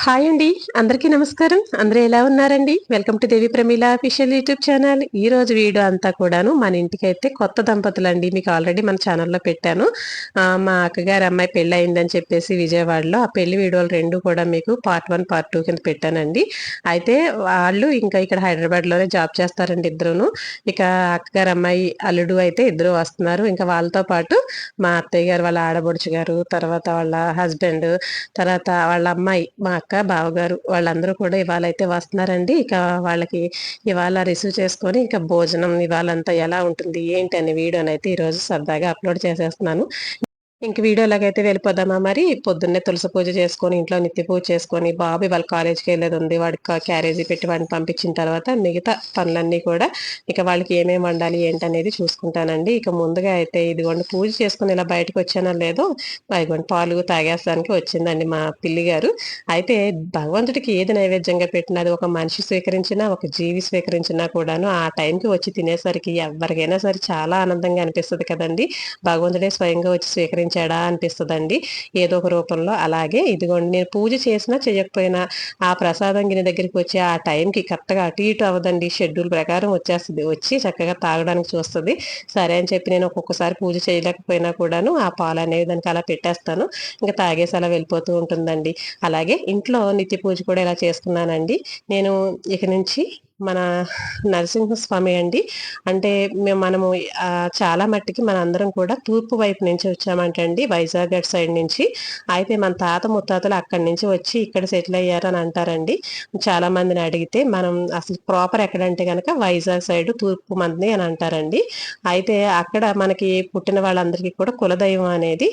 Hi అండి. అందరికీ నమస్కారం. అందరూ ఎలా ఉన్నారండి? Welcome to Devi Pramila official YouTube channel. ఈ రోజు వీడియో అంతా కూడాను మన ఇంటికైతే కొత్త దంపతులండి. మీకు ఆల్రెడీ మన ఛానల్‌లో పెట్టాను. మా అక్కగారి అమ్మాయి పెళ్లయిందని చెప్పేసి విజయవాడలో ఆ పెళ్లి వీడియోలు 2 కూడా మీకు పార్ట్ 1, పార్ట్ 2 కింద పెట్టానండి. అయితే వాళ్ళు ఇంకా ఇక్కడ హైదరాబాద్‌లోనే జాబ్ చేస్తారండి ఇద్దరూను. ఇక అక్కగారి అమ్మాయి, అల్లుడు అయితే ఇద్దరు వస్తున్నారు. ఇంకా వాళ్ళతో పాటు మా అత్తయ్య గారు, వాళ్ళ ఆడపడుచు గారు, తర్వాత వాళ్ళ హస్బెండ్, తర్వాత వాళ్ళ అమ్మాయి, మా అక్క, బావగారు వాళ్ళందరూ కూడా ఇవాళైతే వస్తున్నారండి. ఇక వాళ్ళకి ఇవాళ రిసీవ్ చేసుకొని ఇక భోజనం ఇవాళంతా ఎలా ఉంటుంది ఏంటి అనే వీడియోనైతే ఈరోజు సరదాగా అప్లోడ్ చేసేస్తున్నాను. ఇంక వీడియోలాగైతే వెళ్ళిపోదామా మరి? పొద్దున్నే తులసి పూజ చేసుకొని, ఇంట్లో నిత్య పూజ చేసుకొని, బాబు ఇవాళ కాలేజ్‌కెళ్ళేదుంది. వాడికి క్యారేజీ పెట్టి వాడిని పంపించిన తర్వాత మిగతా పనులన్నీ కూడా ఇక వాళ్ళకి ఏమేమి వండాలి ఏంటనేది చూసుకుంటానండి. ఇక ముందుగా అయితే ఇదిగోండి పూజ చేసుకొని ఇలా బయటకొచ్చానో లేదో ఇదిగోండి పాలు తాగేస్తానికి వచ్చిందండి మా పిల్లి గారు. అయితే భగవంతుడికి ఏది నైవేద్యంగా పెట్టినా అది ఒక మనిషి స్వీకరించినా, ఒక జీవి స్వీకరించినా కూడాను ఆ టైంకి వచ్చి తినేసరికి ఎవ్వరికైనా సరే చాలా ఆనందంగా అనిపిస్తది కదండీ! భగవంతుడే స్వయంగా వచ్చి స్వీకరించాడా అనిపిస్తదండి. ఏదో ఒక రూపంలో. అలాగే ఇదిగోండి నేను పూజ చేసినా చేయకపోయినా ఆ ప్రసాదం గిన్నె దగ్గరికి వచ్చి ఆ టైంకి కరెక్ట్‌గా అటు ఇటు అవ్వదండి. షెడ్యూల్ ప్రకారం వచ్చేస్తది. వచ్చి చక్కగా తాగడానికి చూస్తది. సరే అని చెప్పి నేను ఒక్కొక్కసారి పూజ చేయలేకపోయినా కూడాను ఆ పాలనేవి దానికి అలా పెట్టేస్తాను. ఇంక తాగేసి అలా వెళ్ళిపోతూ ఉంటుందండి. అలాగే ఇంట్లో నిత్య పూజ కూడా ఇలా చేసుకున్నానండి. నేను ఇక నుంచి మన నరసింహస్వామి అండి. అంటే మనము చాలా మట్టికి మనందరం కూడా తూర్పు వైపు నుంచి వచ్చామంటండి. వైజాగ్ అటు సైడ్ నుంచి. అయితే మన తాత ముత్తాతలు అక్కడి నుంచి వచ్చి ఇక్కడ సెటిల్ అయ్యారు అని అంటారండి. చాలా మందిని అడిగితే మనం అసలు ప్రాపర్ ఎక్కడంటే గనక వైజాగ్ సైడ్ తూర్పు మంది అని అంటారండి. అయితే అక్కడ మనకి పుట్టిన వాళ్ళందరికీ కూడా కులదైవం అనేది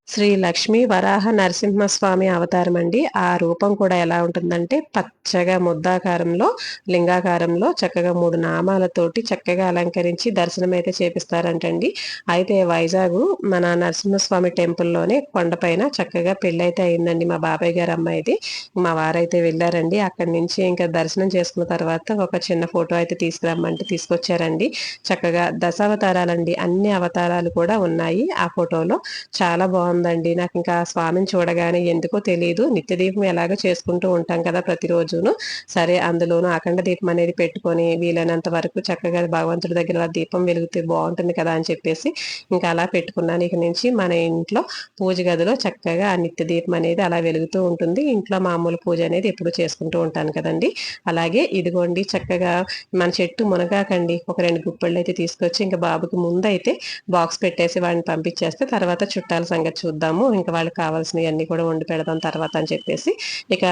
శ్రీ లక్ష్మీ వరాహ నరసింహస్వామి అవతారం అండి. ఆ రూపం కూడా ఎలా ఉంటుందంటే పచ్చగా ముద్దాకారంలో, లింగాకారంలో చక్కగా 3 నామాలతోటి చక్కగా అలంకరించి దర్శనమైతే చేపిస్తారంటండి. అయితే వైజాగు మన నరసింహస్వామి టెంపుల్‌లోనే కొండపైన చక్కగా పెళ్లయితే అయిందండి మా బాబాయ్ గారి అమ్మాయిది. మా వారైతే వెళ్లారండి. అక్కడి నుంచి ఇంకా దర్శనం చేసుకున్న తర్వాత ఒక చిన్న ఫోటో అయితే తీసుకురమ్మంటే తీసుకొచ్చారండి. చక్కగా దశావతారాలండి. అన్ని అవతారాలు కూడా ఉన్నాయి ఆ ఫోటోలో. చాలా బావుందండి. నాకింకా స్వామిని చూడగానే ఎందుకో తెలీదు. నిత్య దీపం ఎలాగో చేసుకుంటూ ఉంటాం కదా ప్రతిరోజును. సరే అందులోనూ అఖండ దీపం అనేది పెట్టుకొని వీలైనంత వరకు చక్కగా భగవంతుడి దగ్గర అలా దీపం వెలిగితే బావుంటుంది కదా అని చెప్పేసి ఇంకా అలా పెట్టుకున్నాను. ఇక నుంచి మన ఇంట్లో పూజ గదిలో చక్కగా ఆ నిత్య దీపం అనేది అలా వెలుగుతూ ఉంటుంది. ఇంట్లో మామూలు పూజ అనేది ఎప్పుడూ చేసుకుంటూ ఉంటాను కదండీ! అలాగే ఇదిగోండి చక్కగా మన చెట్టు మునగాకండి ఒక 2 గుప్పెళ్ళైతే తీసుకొచ్చి ఇంక బాబుకి ముందైతే బాక్స్ పెట్టేసి వాడిని పంపించేస్తే తర్వాత చుట్టాల సంగతి చూద్దాము. ఇంకా వాళ్ళకి కావాల్సినయన్నీ కూడా వండి పెడదాం తర్వాత అని చెప్పేసి ఇక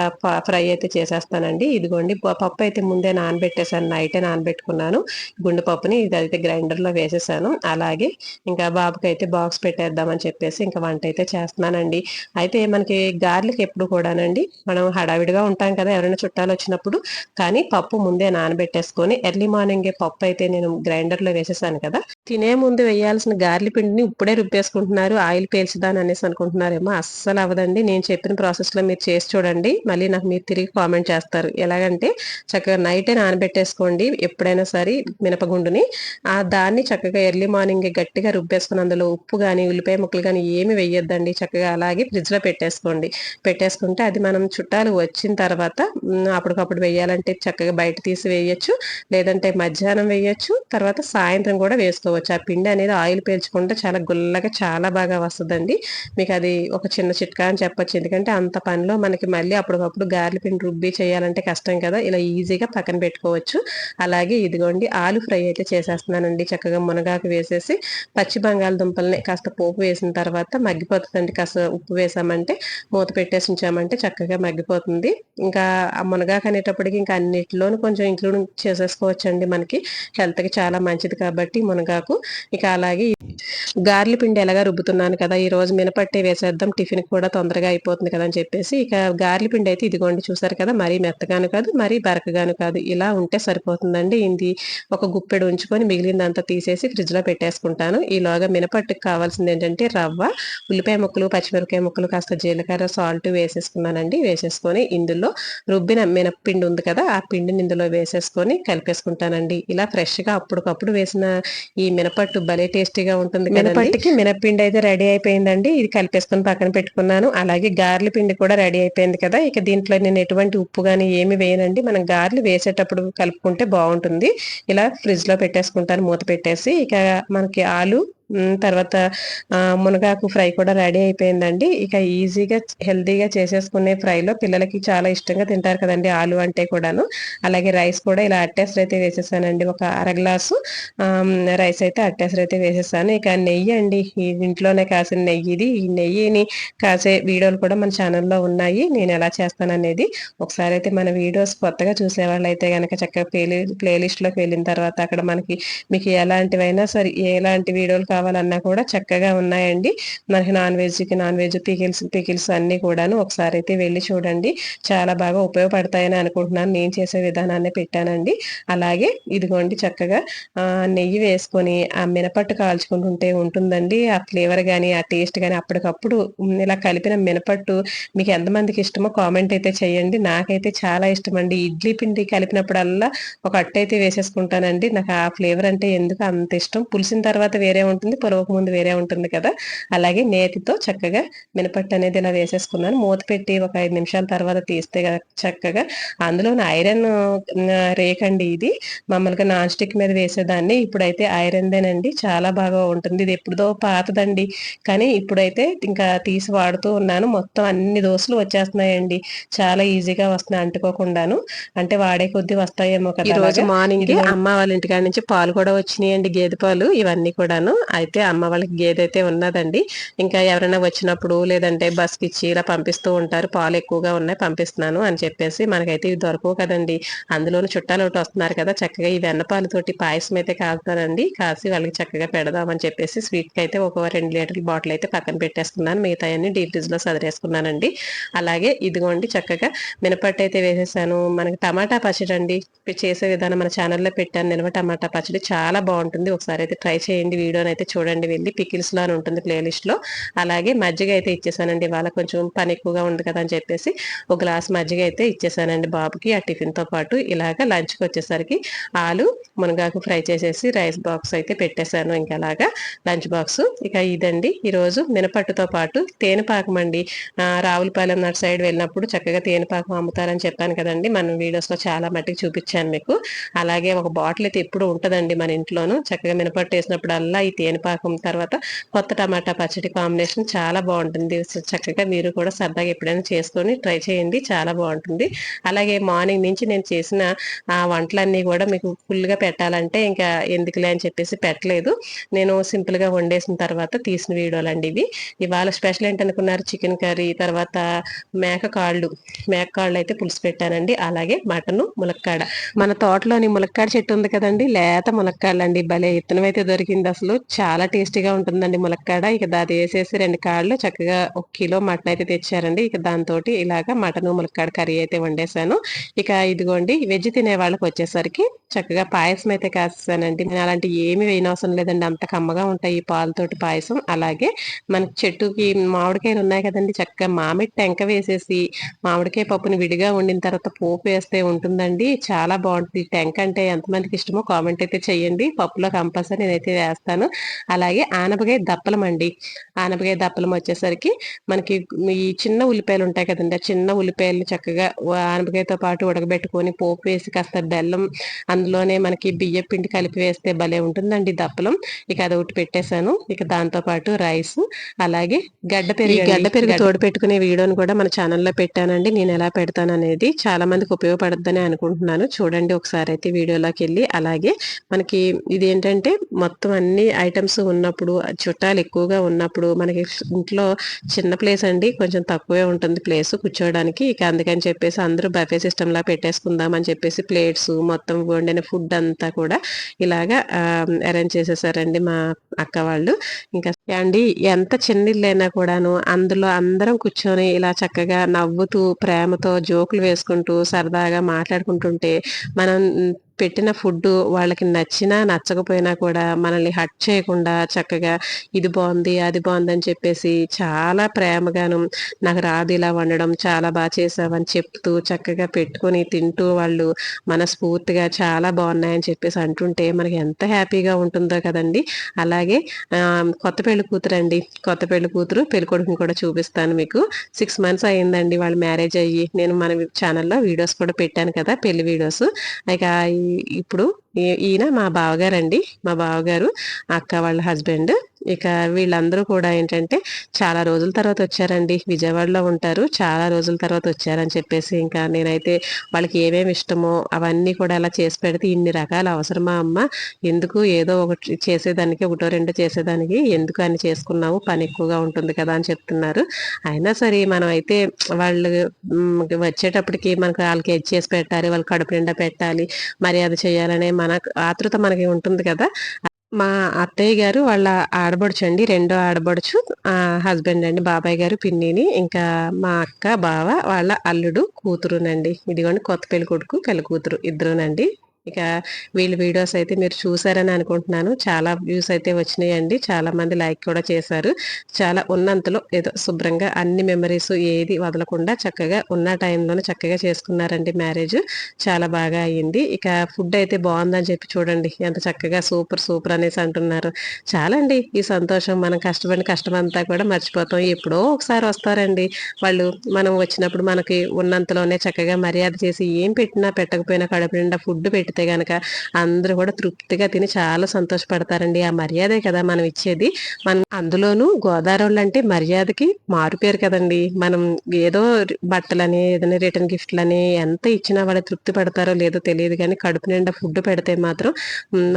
ఫ్రై అయితే చేసేస్తానండి. ఇదిగోండి పప్పు అయితే ముందే నానబెట్టేసాను. నైటే నానబెట్టుకున్నాను. గుండు పప్పుని ఇదైతే గ్రైండర్‌లో వేసేసాను. అలాగే ఇంకా బాబుకైతే బాక్స్ పెట్టేద్దామని చెప్పేసి ఇంకా వంట అయితే చేస్తున్నానండి. అయితే మనకి గార్లిక్ ఎప్పుడు కూడానండి మనం హడావిడిగా ఉంటాం కదా! ఎవరైనా చుట్టాలొచ్చినప్పుడు. కానీ పప్పు ముందే నానబెట్టేసుకొని ఎర్లీ మార్నింగే పప్పు అయితే నేను గ్రైండర్‌లో వేసేసాను కదా! తినే ముందు వేయాల్సిన గార్లి పిండిని ఇప్పుడే రుబ్బేసుకుంటున్నారు. ఆయిల్ పీల్చదని అనేసి అనుకుంటున్నారేమో. అస్సలు అవ్వదండి. నేను చెప్పిన ప్రాసెస్‌లో మీరు చేసి చూడండి. మళ్ళీ నాకు మీరు తిరిగి కామెంట్ చేస్తారు. ఎలాగంటే చక్కగా నైటే నానబెట్టేసుకోండి. ఎప్పుడైనా సరే మినపగుండుని. దాన్ని చక్కగా ఎర్లీ మార్నింగే గట్టిగా రుబ్బేసుకొని అందులో ఉప్పు గాని, ఉల్లిపాయ ముక్కలు గాని ఏమి వేయొద్దండి. చక్కగా అలాగే ఫ్రిడ్జ్‌లో పెట్టేసుకోండి. పెట్టేసుకుంటే అది మనం చుట్టాలు వచ్చిన తర్వాత అప్పటికప్పుడు వేయాలంటే చక్కగా బయట తీసి వేయొచ్చు. లేదంటే మధ్యాహ్నం వేయొచ్చు. తర్వాత సాయంత్రం కూడా వేసుకోవచ్చు. ఆ పిండి అనేది ఆయిల్ పీల్చకుండా చాలా గుల్లగా చాలా బాగా వస్తదండి. మీకది ఒక చిన్న చిట్కా అని చెప్పొచ్చు. ఎందుకంటే అంత పనిలో మనకి మళ్ళీ అప్పటికప్పుడు గారెల పిండి రుబ్బి చేయాలంటే కష్టం కదా! ఇలా ఈజీగా పక్కన పెట్టుకోవచ్చు. అలాగే ఇదిగోండి ఆలు ఫ్రై అయితే చేసేస్తున్నానండి. చక్కగా మునగాకు వేసేసి పచ్చి బంగాళదుంపల్ని కాస్త పోపు వేసిన తర్వాత మగ్గిపోతదండి. కాస్త ఉప్పు వేసామంటే మూత పెట్టేసి ఉంచామంటే చక్కగా మగ్గిపోతుంది. ఇంకా ఆ మునగాకు అనేటప్పటికి ఇంకా అన్నిటిలోనూ కొంచెం ఇంక్లూడింగ్ చేసేసుకోవచ్చండి మనకి. హెల్త్‌కి చాలా మంచిది కాబట్టి మునగాకు. ఇక అలాగే గారెల పిండి ఎలాగా రుబ్బుతున్నాను కదా! ఈరోజు మినపట్టే వేసేద్దాం. టిఫిన్‌కి కూడా తొందరగా అయిపోతుంది కదా! అని చెప్పేసి ఇక గారెల పిండి అయితే ఇదిగోండి చూసారు కదా! మరీ మెత్తగాను కాదు, మరీ బరకగాను కాదు. ఇలా ఉంటే సరిపోతుందండి. ఇది ఒక గుప్పెడు ఉంచుకొని మిగిలిందంతా తీసేసి ఫ్రిడ్జ్‌లో పెట్టేసుకుంటాను. ఈలోగా మినపట్టుకి కావాల్సిందేంటంటే రవ్వ, ఉల్లిపాయ ముక్కలు, పచ్చిమిరపకాయ ముక్కలు, కాస్త జీలకర్ర, సాల్ట్ వేసేసుకున్నానండి. వేసేసుకొని ఇందులో రుబ్బిన మినప్పిండి ఉంది కదా! ఆ పిండిని ఇందులో వేసేసుకొని కలిపేసుకుంటానండి. ఇలా ఫ్రెష్‌గా అప్పటికప్పుడు వేసిన ఈ మినపట్టు భలే టేస్టీగా ఉంటుంది కదండీ! మినపట్టుకి మినప్పిండి అయితే రెడీ అయిపోయిందండి. ఇది కలిపేసుకొని పక్కన పెట్టుకున్నాను. అలాగే గారెల పిండి కూడా రెడీ అయిపోయింది కదా. ఇక దీంట్లో నేను ఎటువంటి ఉప్పు కానీ ఏమి వేయనండి. మనం గారెలు వేసేటప్పుడు కలుపుకుంటే బాగుంటుంది. ఇలా ఫ్రిడ్జ్ లో పెట్టేసుకుంటాను మూత పెట్టేసి. ఇక మనకి ఆలు తర్వాత మునగాకు ఫ్రై కూడా రెడీ అయిపోయిందండి. ఇక ఈజీగా హెల్తీగా చేసేసుకునే ఫ్రైలో పిల్లలకి చాలా ఇష్టంగా తింటారు కదండి ఆలు అంటే కూడాను. అలాగే రైస్ కూడా ఇలా అట్టేసరి అయితే వేసేసానండి. ఒక అర గ్లాసు రైస్ అయితే అట్టేసరి అయితే వేసేసాను. ఇక నెయ్యి అండి, ఈ ఇంట్లోనే కాసిన నెయ్యి ఇది. ఈ నెయ్యిని కాసే వీడియోలు కూడా మన ఛానల్లో ఉన్నాయి. నేను ఎలా చేస్తాననేది ఒకసారి అయితే మన వీడియోస్ కొత్తగా చూసేవాళ్ళు అయితే కనుక చక్కగా ప్లేలిస్ట్లోకి వెళ్ళిన తర్వాత అక్కడ మీకు ఎలాంటివైనా సరే ఎలాంటి వీడియోలు కావాలన్నా కూడా చక్కగా ఉన్నాయండి. మనకి నాన్ వెజ్ పికిల్స్ అన్ని కూడాను ఒకసారి అయితే వెళ్ళి చూడండి. చాలా బాగా ఉపయోగపడతాయని అనుకుంటున్నాను. నేను చేసే విధానాన్ని పెట్టానండి. అలాగే ఇదిగోండి చక్కగా నెయ్యి వేసుకొని ఆ మినపట్టు కాల్చుకుంటుంటే ఉంటుందండి. ఆ ఫ్లేవర్ కానీ ఆ టేస్ట్ కానీ అప్పటికప్పుడు ఇలా కలిపిన మినపట్టు మీకు ఎంతమందికి ఇష్టమో కామెంట్ అయితే చేయండి. నాకైతే చాలా ఇష్టం అండి. ఇడ్లీ పిండి కలిపినప్పుడల్లా ఒక అట్టు అయితే వేసేసుకుంటానండి. నాకు ఆ ఫ్లేవర్ అంటే ఎందుకు అంత ఇష్టం. పులిసిన తర్వాత వేరే ఉంటుంది, పొరవక ముందు వేరే ఉంటుంది కదా. అలాగే నేతితో చక్కగా మినపట్టు అనేది ఇలా వేసేసుకున్నాను. మూత పెట్టి ఒక 5 నిమిషాల తర్వాత తీస్తే చక్కగా అందులో ఐరన్ రేకండి ఇది. మామూలుగా నాన్ స్టిక్ మీద వేసేదాన్ని, ఇప్పుడైతే ఐరన్దేనండి. చాలా బాగా ఉంటుంది. ఇది ఎప్పుడుదో పాతదండి, కానీ ఇప్పుడైతే ఇంకా తీసి వాడుతూ ఉన్నాను. మొత్తం అన్ని దోశలు వచ్చేస్తున్నాయండి. చాలా ఈజీగా వస్తున్నాయి అంటుకోకుండాను. అంటే వాడే కొద్దీ వస్తాయేమో కదా. ఈ రోజు మార్నింగ్ అమ్మ వాళ్ళ ఇంటికాడ నుంచి పాలు కూడా వచ్చినాయండి, గేదె పాలు ఇవన్నీ కూడాను. అయితే అమ్మ వాళ్ళకి గేదె అయితే ఉన్నదండి. ఇంకా ఎవరైనా వచ్చినప్పుడు లేదంటే బస్కి ఇచ్చి ఇలా పంపిస్తూ ఉంటారు. పాలు ఎక్కువగా ఉన్నాయి పంపిస్తున్నాను అని చెప్పేసి. మనకైతే ఇవి దొరకవు కదండి. అందులోని చుట్టాలు ఒకటి వస్తున్నారు కదా. చక్కగా ఈ వెన్నపాలతోటి పాయసం అయితే కాస్తానండి. కాసి వాళ్ళకి చక్కగా పెడదామని చెప్పేసి స్వీట్కి అయితే ఒక 2 లీటర్ల బాటిల్ అయితే పక్కన పెట్టేసుకున్నాను. మిగతా అన్ని డీప్ ఫ్రిడ్జ్ లో సదిరేసుకున్నానండి. అలాగే ఇదిగోండి చక్కగా మినపట్టు అయితే వేసేసాను. మనకి టమాటా పచ్చడి అండి చేసే విధానం మన ఛానల్లో పెట్టాను. నిల్వ టమాటా పచ్చడి చాలా బాగుంటుంది. ఒకసారి అయితే ట్రై చేయండి. వీడియోని అయితే చూడండి వెళ్ళి. పికిల్స్ లో అని ఉంటుంది ప్లేలిస్ట్ లో. అలాగే మజ్జిగ అయితే ఇచ్చేసానండి. వాళ్ళ కొంచెం పని ఎక్కువగా ఉంది కదా అని చెప్పేసి ఒక గ్లాస్ మజ్జిగ అయితే ఇచ్చేసానండి బాబుకి ఆ టిఫిన్ తో పాటు. ఇలాగా లంచ్కి వచ్చేసరికి ఆలు మునగాకు ఫ్రై చేసేసి రైస్ బాక్స్ అయితే పెట్టేశాను. ఇంకా అలాగా లంచ్ బాక్స్. ఇక ఇదండి ఈరోజు మినపట్టుతో పాటు తేనెపాకం అండి. రావులపాలెం నాటి సైడ్ వెళ్ళినప్పుడు చక్కగా తేనెపాకం అమ్ముతారని చెప్పాను కదండి. మన వీడియోస్ లో చాలా మట్టికి చూపించాను మీకు. అలాగే ఒక బాటిల్ అయితే ఎప్పుడు ఉంటదండి మన ఇంట్లోనూ. చక్కగా మినపట్టు వేసినప్పుడల్లా ఈ తేనెపాకం తర్వాత కొత్త టమాటా పచ్చడి కాంబినేషన్ చాలా బాగుంటుంది. చక్కగా మీరు కూడా సరదాగా ఎప్పుడైనా చేసుకొని ట్రై చేయండి, చాలా బాగుంటుంది. అలాగే మార్నింగ్ నుంచి నేను చేసిన వంటలన్నీ కూడా మీకు ఫుల్ గా పెట్టాలంటే ఇంకా ఎందుకులే అని చెప్పేసి పెట్టలేదు. నేను సింపుల్ గా వండేసిన తర్వాత తీసిన వీడియోలు అండి ఇవి. ఇవాళ స్పెషల్ ఏంటనుకున్నారు, చికెన్ కర్రీ, తర్వాత మేక కాళ్ళు అయితే పులుసు పెట్టానండి. అలాగే మటన్ ములక్కాడ. మన తోటలోని ములక్కాడ చెట్టు ఉంది కదండి, లేత ములక్కాడలండి. భలే ఇత్తనం అయితే దొరికింది. అసలు చాలా టేస్టీగా ఉంటుందండి ములక్కాడ. ఇక అది వేసేసి 2 కాళ్ళు చక్కగా 1 కిలో మటన్ అయితే తెచ్చారండి. ఇక దాంతో ఇలాగా మటన్ ములక్కాడ కర్రీ అయితే వండేసాను. ఇక ఇదిగోండి వెజ్ తినే వాళ్ళకి వచ్చేసరికి చక్కగా పాయసం అయితే కాసానండి. నేను అలాంటి ఏమి వేయనవసరం లేదండి, అంత కమ్మగా ఉంటాయి ఈ పాలతోటి పాయసం. అలాగే మనకి చెట్టుకి మామిడికాయలు ఉన్నాయి కదండి, చక్కగా మామిడి టెంక వేసేసి మామిడికాయ పప్పుని విడిగా వండిన తర్వాత పోపు వేస్తే ఉంటుందండి. చాలా బాగుంటుంది. టెంక అంటే ఎంతమందికి ఇష్టమో కామెంట్ అయితే చెయ్యండి. పప్పులో కంపల్సరీ నేనైతే వేస్తాను. అలాగే ఆనపకాయ దప్పలం అండి. ఆనపకాయ దప్పలం వచ్చేసరికి మనకి ఈ చిన్న ఉల్లిపాయలు ఉంటాయి కదండి, ఆ చిన్న ఉల్లిపాయలు చక్కగా ఆనపకాయతో పాటు ఉడకబెట్టుకొని పోపు వేసి కాస్త బెల్లం అందులోనే మనకి బియ్యం పిండి కలిపి వేస్తే భలే ఉంటుందండి దప్పలం. ఇక అది ఒకటి పెట్టేశాను. ఇక దాంతో పాటు రైస్, అలాగే గడ్డ పెరుగు తోడు పెట్టుకునే వీడియోని కూడా మన ఛానల్లో పెట్టానండి. నేను ఎలా పెడతాను అనేది చాలా మందికి ఉపయోగపడద్దని అనుకుంటున్నాను. చూడండి ఒకసారి అయితే వీడియోలోకి వెళ్ళి. అలాగే మనకి ఇది ఏంటంటే మొత్తం అన్ని ఐటమ్స్ ఉన్నప్పుడు, చుట్టాలు ఎక్కువగా ఉన్నప్పుడు మనకి ఇంట్లో చిన్న ప్లేస్ అండి, కొంచెం తక్కువే ఉంటుంది ప్లేస్ కూర్చోవడానికి. ఇక అందుకని చెప్పేసి అందరూ బఫే సిస్టమ్ లా పెట్టేసుకుందాం అని చెప్పేసి ప్లేట్స్ మొత్తం వండిన ఫుడ్ అంతా కూడా ఇలాగా అరేంజ్ చేసేసారండి మా అక్క వాళ్ళు. ఇంకా అండి ఎంత చిన్నిళ్ళైనా కూడాను అందులో అందరం కూర్చొని ఇలా చక్కగా నవ్వుతూ ప్రేమతో జోకులు వేసుకుంటూ సరదాగా మాట్లాడుకుంటుంటే మనం పెట్టిన ఫుడ్ వాళ్ళకి నచ్చినా నచ్చకపోయినా కూడా మనల్ని హర్ట్ చేయకుండా చక్కగా ఇది బాగుంది అది బాగుంది అని చెప్పేసి చాలా ప్రేమగాను నాకు రాదు ఇలా వండడం చాలా బాగా చేసావని చెప్తూ చక్కగా పెట్టుకొని తింటూ వాళ్ళు మనస్ఫూర్తిగా చాలా బాగున్నాయని చెప్పేసి అంటుంటే మనకి ఎంత హ్యాపీగా ఉంటుందో కదండి. అలాగే కొత్త పెళ్లి కూతురు అండి, కొత్త పెళ్లి కూతురు పెళ్లి కొడుకుని కూడా చూపిస్తాను మీకు. 6 months అయిందండి వాళ్ళు మ్యారేజ్ అయ్యి. నేను మన ఛానల్లో వీడియోస్ కూడా పెట్టాను కదా పెళ్లి వీడియోస్. ఇక ఇప్పుడు ఈయన మా బావగారండి, మా బావగారు అక్క వాళ్ళ హస్బెండ్. ఇక వీళ్ళందరూ కూడా ఏంటంటే చాలా రోజుల తర్వాత వచ్చారండి, విజయవాడలో ఉంటారు, చాలా రోజుల తర్వాత వచ్చారని చెప్పేసి ఇంకా నేనైతే వాళ్ళకి ఏమేమి ఇష్టమో అవన్నీ కూడా అలా చేసి పెడితే ఇన్ని రకాల అవసరమా అమ్మ, ఎందుకు ఏదో ఒకటి చేసేదానికి ఒకటో రెండో చేసేదానికి ఎందుకు అని చేసుకున్నాము, పని ఎక్కువగా ఉంటుంది కదా అని చెప్తున్నారు. అయినా సరే మనం అయితే వాళ్ళు వచ్చేటప్పటికి మనకు వాళ్ళకి చేసి పెట్టాలి, వాళ్ళకి కడుపు నిండా పెట్టాలి, మర్యాద చేయాలనే మన ఆతృత మనకి ఉంటుంది కదా. మా అత్తయ్య గారు వాళ్ళ ఆడబడుచు అండి, రెండో ఆడబడుచు హస్బెండ్ అండి, బాబాయ్ గారు పిన్నిని, ఇంకా మా అక్క బావ వాళ్ళ అల్లుడు కూతురునండి. ఇదిగోండి కొత్త పెళ్లి కొడుకు పెళ్లి కూతురు ఇద్దరునండి. ఇక వీళ్ళ వీడియోస్ అయితే మీరు చూసారని అనుకుంటున్నాను. చాలా వ్యూస్ అయితే వచ్చినాయండి, చాలా మంది లైక్ కూడా చేశారు. చాలా ఉన్నంతలో ఏదో శుభ్రంగా అన్ని మెమరీస్ ఏది వదలకుండా చక్కగా ఉన్న టైంలోనే చక్కగా చేసుకున్నారండి మ్యారేజ్. చాలా బాగా అయ్యింది. ఇక ఫుడ్ అయితే బాగుందని చెప్పి చూడండి ఎంత చక్కగా సూపర్ సూపర్ అనేసి అంటున్నారు. చాలండి ఈ సంతోషం, మనం కష్టపడిన కష్టం అంతా కూడా మర్చిపోతాం. ఎప్పుడో ఒకసారి వస్తారండి వాళ్ళు, మనం వచ్చినప్పుడు మనకి ఉన్నంతలోనే చక్కగా మర్యాద చేసి ఏం పెట్టినా పెట్టకపోయినా కడుపు నిండా ఫుడ్ పెట్టి గనక అందరూ కూడా తృప్తిగా తిని చాలా సంతోషపడతారండి. ఆ మర్యాదే కదా మనం ఇచ్చేది. మనం అందులోనూ గోదావరి అంటే మర్యాదకి మారుపేరు కదండి. మనం ఏదో బట్టలని ఏదైనా రిటర్న్ గిఫ్ట్లని ఎంత ఇచ్చినా వాళ్ళు తృప్తి పడతారో లేదో తెలియదు, కానీ కడుపు నిండా ఫుడ్ పెడితే మాత్రం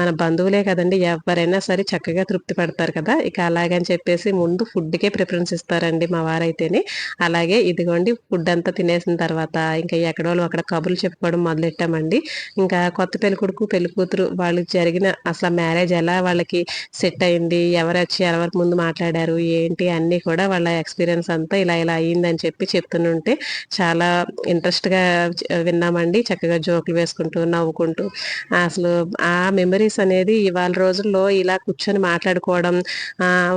మన బంధువులే కదండి, ఎవరైనా సరే చక్కగా తృప్తి పడతారు కదా. ఇక అలాగని చెప్పేసి ముందు ఫుడ్కే ప్రిఫరెన్స్ ఇస్తారండి మా వారైతేనే. అలాగే ఇదిగోండి ఫుడ్ అంతా తినేసిన తర్వాత ఇంకా ఎక్కడో అక్కడ కబుర్లు చెప్పుకోవడం మొదలెట్టామండి. ఇంకా కొత్త పెళ్లి కొడుకు పెళ్లి కూతురు వాళ్ళకి జరిగిన అసలు మ్యారేజ్ ఎలా వాళ్ళకి సెట్ అయింది, ఎవరు వచ్చి ఎవరి ముందు మాట్లాడారు ఏంటి అన్నీ కూడా వాళ్ళ ఎక్స్పీరియన్స్ అంతా ఇలా ఇలా అయ్యిందని చెప్పి చెప్తుంటే చాలా ఇంట్రెస్ట్గా విన్నామండి. చక్కగా జోకులు వేసుకుంటూ నవ్వుకుంటూ అసలు ఆ మెమరీస్ అనేది ఇవాళ రోజుల్లో ఇలా కూర్చొని మాట్లాడుకోవడం,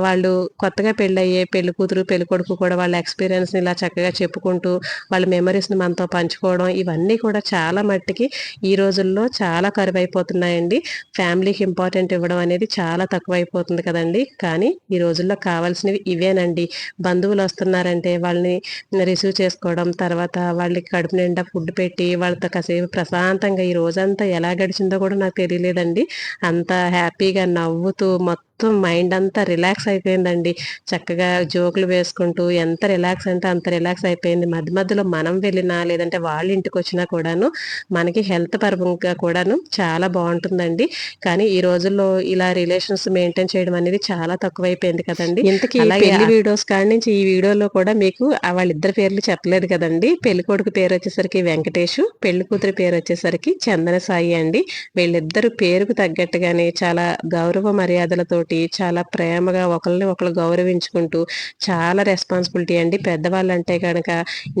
వాళ్ళు కొత్తగా పెళ్ళయ్యే పెళ్లి కూతురు పెళ్లి కొడుకు కూడా వాళ్ళ ఎక్స్పీరియన్స్ని ఇలా చక్కగా చెప్పుకుంటూ వాళ్ళ మెమరీస్ని మనతో పంచుకోవడం, ఇవన్నీ కూడా చాలా మట్టికి ఈ రోజుల్లో చాలా కరువైపోతున్నాయండి. ఫ్యామిలీకి ఇంపార్టెంట్ ఇవ్వడం అనేది చాలా తక్కువైపోతుంది కదండి. కానీ ఈ రోజుల్లో కావాల్సినవి ఇవేనండి. బంధువులు వస్తున్నారంటే వాళ్ళని రిసీవ్ చేసుకోవడం, తర్వాత వాళ్ళకి కడుపు నిండా ఫుడ్ పెట్టి వాళ్ళతో కాసేపు ప్రశాంతంగా ఈ రోజంతా ఎలా గడిచిందో కూడా నాకు తెలియలేదండి. అంత హ్యాపీగా నవ్వుతూ మొత్తం మైండ్ అంతా రిలాక్స్ అయిపోయిందండి. చక్కగా జోకులు వేసుకుంటూ ఎంత రిలాక్స్ అంటే అంత రిలాక్స్ అయిపోయింది. మధ్య మధ్యలో మనం వెళ్ళినా లేదంటే వాళ్ళ ఇంటికి వచ్చినా కూడాను మనకి హెల్త్ పరంగా కూడాను చాలా బాగుంటుందండి. కానీ ఈ రోజుల్లో ఇలా రిలేషన్స్ మెయింటైన్ చేయడం అనేది చాలా తక్కువైపోయింది కదండి. ఇంతకీ పెళ్లి వీడియోస్ కాడి నుంచి ఈ వీడియోలో కూడా మీకు వాళ్ళిద్దరి పేర్లు చెప్పలేదు కదండి. పెళ్లి కొడుకు పేరు వచ్చేసరికి వెంకటేష్, పెళ్లి కూతురి పేరు వచ్చేసరికి చందన సాయి అండి. వీళ్ళిద్దరు పేరుకు తగ్గట్టుగానే చాలా గౌరవ మర్యాదలతోటి చాలా ప్రేమగా ఒకరిని ఒకరు గౌరవించుకుంటూ చాలా రెస్పాన్సిబిలిటీ అండి. పెద్దవాళ్ళు అంటే కనుక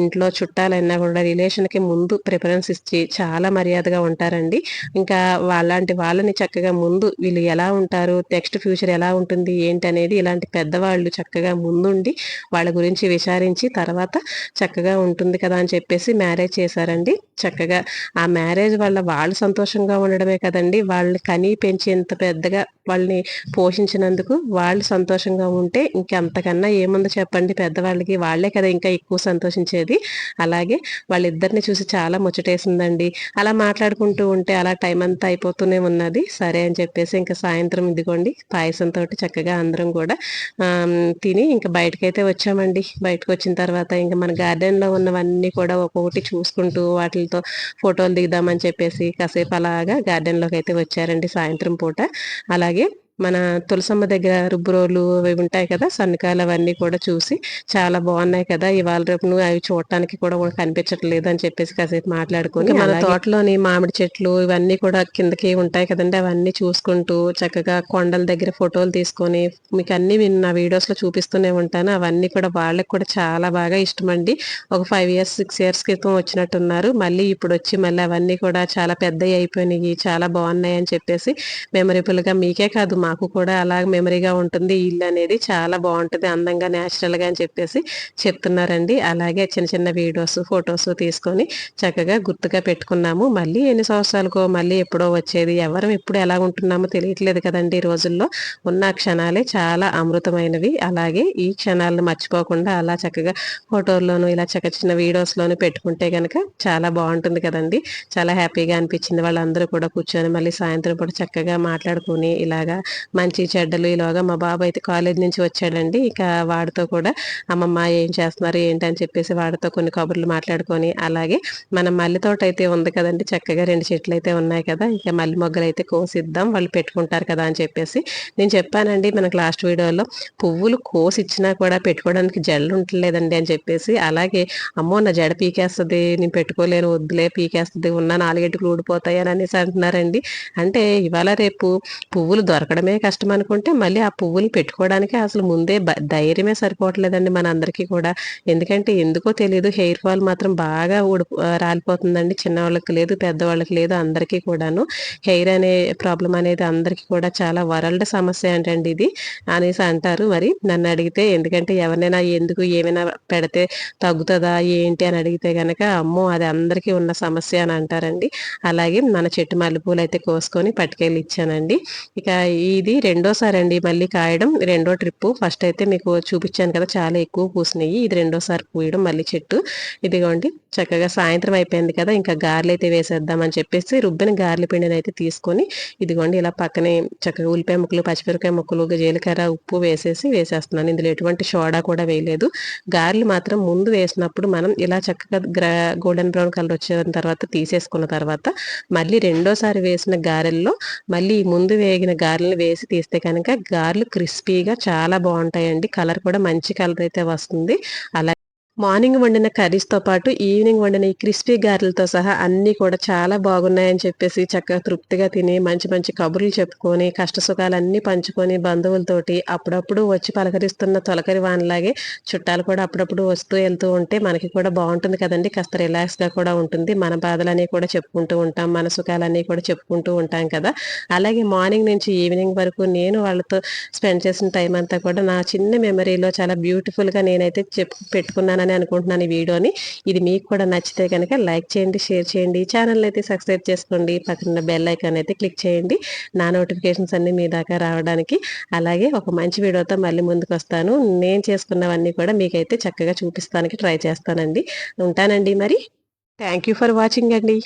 ఇంట్లో చుట్టాలైనా కూడా రిలేషన్కి ముందు ప్రిఫరెన్స్ ఇచ్చి చాలా మర్యాదగా ఉంటారండి. ఇంకా వాళ్ళంటి వాళ్ళని చక్కగా ముందు వీళ్ళు ఎలా ఉంటారు, నెక్స్ట్ ఫ్యూచర్ ఎలా ఉంటుంది ఏంటి అనేది ఇలాంటి పెద్దవాళ్ళు చక్కగా ముందుండి వాళ్ళ గురించి విచారించి తర్వాత చక్కగా ఉంటుంది కదా అని చెప్పేసి మ్యారేజ్ చేశారండి. చక్కగా ఆ మ్యారేజ్ వల్ల వాళ్ళు సంతోషంగా ఉండడమే కదండి, వాళ్ళని కని పెంచి ఎంత పెద్దగా వాళ్ళని పోషించినందుకు వాళ్ళు సంతోషంగా ఉంటే ఇంకంతకన్నా ఏముందో చెప్పండి. పెద్దవాళ్ళకి వాళ్ళే కదా ఇంకా ఎక్కువ సంతోషించేది. అలాగే వాళ్ళిద్దరిని చూసి చాలా ముచ్చటేసిందండి. అలా మాట్లాడుకుంటూ ఉంటే అలా టైం అంతా అయిపోతూనే ఉన్నది. సరే అని చెప్పేసి ఇంకా సాయంత్రం ఇదిగోండి పాయసంతో చక్కగా అందరం కూడా తిని ఇంకా బయటకైతే వచ్చామండి. బయటకు వచ్చిన తర్వాత ఇంకా మన గార్డెన్లో ఉన్నవన్నీ కూడా ఒక్కొక్కటి చూసుకుంటూ వాటితో ఫోటోలు దిగుదామని చెప్పేసి కాసేపు అలాగా గార్డెన్లోకి అయితే వచ్చారండి సాయంత్రం పూట. అలాగే మన తులసమ్మ దగ్గర రుబ్బురోలు అవి ఉంటాయి కదా, సన్నికాయలు అవన్నీ కూడా చూసి చాలా బాగున్నాయి కదా, ఇవాళ రేపు నువ్వు అవి చూడటానికి కూడా కనిపించట్లేదు అని చెప్పేసి కాసేపు మాట్లాడుకుని, మన తోటలోని మామిడి చెట్లు ఇవన్నీ కూడా కిందకి ఉంటాయి కదండి, అవన్నీ చూసుకుంటూ చక్కగా కొండల దగ్గర ఫోటోలు తీసుకొని మీకు అన్ని నా వీడియోస్ లో చూపిస్తూనే ఉంటాను. అవన్నీ కూడా వాళ్ళకి కూడా చాలా బాగా ఇష్టం అండి. ఒక 5 ఇయర్స్ 6 ఇయర్స్ క్రితం వచ్చినట్టున్నారు, మళ్ళీ ఇప్పుడు వచ్చి మళ్ళీ అవన్నీ కూడా చాలా పెద్దవి అయిపోయినాయి, చాలా బాగున్నాయి అని చెప్పేసి మెమరబుల్ గా మీకే కాదు మాకు కూడా అలా మెమరీగా ఉంటుంది. ఇల్లు అనేది చాలా బాగుంటుంది, అందంగా న్యాచురల్ గా అని చెప్పేసి చెప్తున్నారండి. అలాగే చిన్న చిన్న వీడియోస్ ఫొటోస్ తీసుకొని చక్కగా గుర్తుగా పెట్టుకున్నాము. మళ్ళీ ఎన్ని సంవత్సరాలకో మళ్ళీ ఎప్పుడో వచ్చేది, ఎవరం ఎప్పుడు ఎలా ఉంటున్నామో తెలియట్లేదు కదండి. ఈ రోజుల్లో ఉన్న క్షణాలే చాలా అమృతమైనవి. అలాగే ఈ క్షణాలను మర్చిపోకుండా అలా చక్కగా ఫోటోల్లోనూ ఇలా చిన్న వీడియోస్ లోను పెట్టుకుంటే కనుక చాలా బాగుంటుంది కదండి. చాలా హ్యాపీగా అనిపించింది. వాళ్ళందరూ కూడా కూర్చొని మళ్ళీ సాయంత్రం పూట చక్కగా మాట్లాడుకుని ఇలాగా మంచి చెడ్డలు. ఇలాగా మా బాబు అయితే కాలేజ్ నుంచి వచ్చాడండి, ఇక వాడితో కూడా అమ్మమ్మ ఏం చేస్తున్నారు ఏంటి అని చెప్పేసి వాడితో కొన్ని కబుర్లు మాట్లాడుకొని, అలాగే మన మల్లె తోట అయితే ఉంది కదండి, చక్కగా 2 చెట్లు అయితే ఉన్నాయి కదా, ఇక మల్లె మొగ్గలు అయితే కోసిద్దాం వాళ్ళు పెట్టుకుంటారు కదా అని చెప్పేసి నేను చెప్పానండి మనకు లాస్ట్ వీడియోలో. పువ్వులు కోసి ఇచ్చినా కూడా పెట్టుకోవడానికి జల్లు ఉండలేదండి అని చెప్పేసి, అలాగే అమ్మో నా జడ పీకేస్తుంది నేను పెట్టుకోలేను వద్దులే పీకేస్తుంది ఉన్న 4 ఎటుకులు ఊడిపోతాయి అని అనేసి అంటున్నారండి. అంటే ఇవాళ రేపు పువ్వులు దొరకడమే కష్టం అనుకుంటే మళ్ళీ ఆ పువ్వులు పెట్టుకోవడానికి అసలు ముందే ధైర్యమే సరిపోవట్లేదండి మన అందరికీ కూడా. ఎందుకంటే ఎందుకో తెలియదు, హెయిర్ ఫాల్ మాత్రం బాగా రాలిపోతుందండి. చిన్నవాళ్ళకి లేదు పెద్దవాళ్ళకి లేదు, అందరికీ కూడాను హెయిర్ అనే ప్రాబ్లం అనేది అందరికీ కూడా చాలా వరల్డ్ సమస్య అంటండి ఇది అనేసి అంటారు. మరి నన్ను అడిగితే, ఎందుకంటే ఎవరినైనా ఎందుకు ఏమైనా పెడితే తగ్గుతుందా ఏంటి అని అడిగితే గనక అమ్మో అది అందరికీ ఉన్న సమస్య అని అంటారండి. అలాగే మన చెట్టు మల్లెపూలు అయితే కోసుకొని పట్టుకెళ్ళి ఇచ్చానండి. ఇక ఇది రెండోసారి అండి మళ్ళీ కాయడం, రెండో ట్రిప్పు. ఫస్ట్ అయితే మీకు చూపించాను కదా చాలా ఎక్కువ పూసినాయి, ఇది రెండోసారి పూయడం మళ్ళీ చెట్టు. ఇదిగోండి చక్కగా సాయంత్రం అయిపోయింది కదా, ఇంకా గారెలు అయితే వేసేద్దామని చెప్పేసి రుబ్బిన గారెల పిండిని అయితే తీసుకొని ఇదిగోండి ఇలా పక్కనే చక్కగా ఉల్లిపాయ ముక్కలు పచ్చిమిరపకాయ ముక్కలు జీలకర్ర ఉప్పు వేసేస్తున్నాను. ఇందులో ఎటువంటి సోడా కూడా వేయలేదు. గారెలు మాత్రం ముందు వేసినప్పుడు మనం ఇలా చక్కగా గోల్డెన్ బ్రౌన్ కలర్ వచ్చిన తర్వాత తీసేసుకున్న తర్వాత మళ్ళీ రెండోసారి వేసిన గారెల్లో మళ్ళీ ముందు వేగిన గారెలను వేసి తీస్తే కనుక గారెలు క్రిస్పీగా చాలా బాగుంటాయండి. కలర్ కూడా మంచి కలర్ అయితే వస్తుంది. అలా మార్నింగ్ వండిన కర్రీస్తో పాటు ఈవినింగ్ వండిన ఈ క్రిస్పీ గారెలతో సహా అన్నీ కూడా చాలా బాగున్నాయని చెప్పేసి చక్కగా తృప్తిగా తిని మంచి మంచి కబుర్లు చెప్పుకొని కష్టసుఖాలన్నీ పంచుకొని బంధువులతోటి అప్పుడప్పుడు వచ్చి పలకరిస్తున్న తొలకరి వానలాగే చుట్టాలు కూడా అప్పుడప్పుడు వస్తూ వెళ్తూ ఉంటే మనకి కూడా బాగుంటుంది కదండి. కాస్త రిలాక్స్గా కూడా ఉంటుంది. మన బాధలన్నీ కూడా చెప్పుకుంటూ ఉంటాం, మన సుఖాలన్నీ కూడా చెప్పుకుంటూ ఉంటాం కదా. అలాగే మార్నింగ్ నుంచి ఈవినింగ్ వరకు నేను వాళ్ళతో స్పెండ్ చేసిన టైం అంతా కూడా నా చిన్న మెమరీలో చాలా బ్యూటిఫుల్గా నేనైతే పెట్టుకున్నానని అనుకుంటున్నాను ఈ వీడియోని. ఇది మీకు కూడా నచ్చితే కనుక లైక్ చేయండి, షేర్ చేయండి, ఛానల్ అయితే సబ్స్క్రైబ్ చేసుకోండి, పక్కన బెల్ ఐకాన్ అయితే క్లిక్ చేయండి నా నోటిఫికేషన్స్ అన్ని మీ దాకా రావడానికి. అలాగే ఒక మంచి వీడియోతో మళ్ళీ ముందుకు వస్తాను. నేను చేసుకున్నవన్నీ కూడా మీకైతే చక్కగా చూపిస్తానికి ట్రై చేస్తానండి. ఉంటానండి మరి. థ్యాంక్ యూ ఫర్ వాచింగ్ అండి.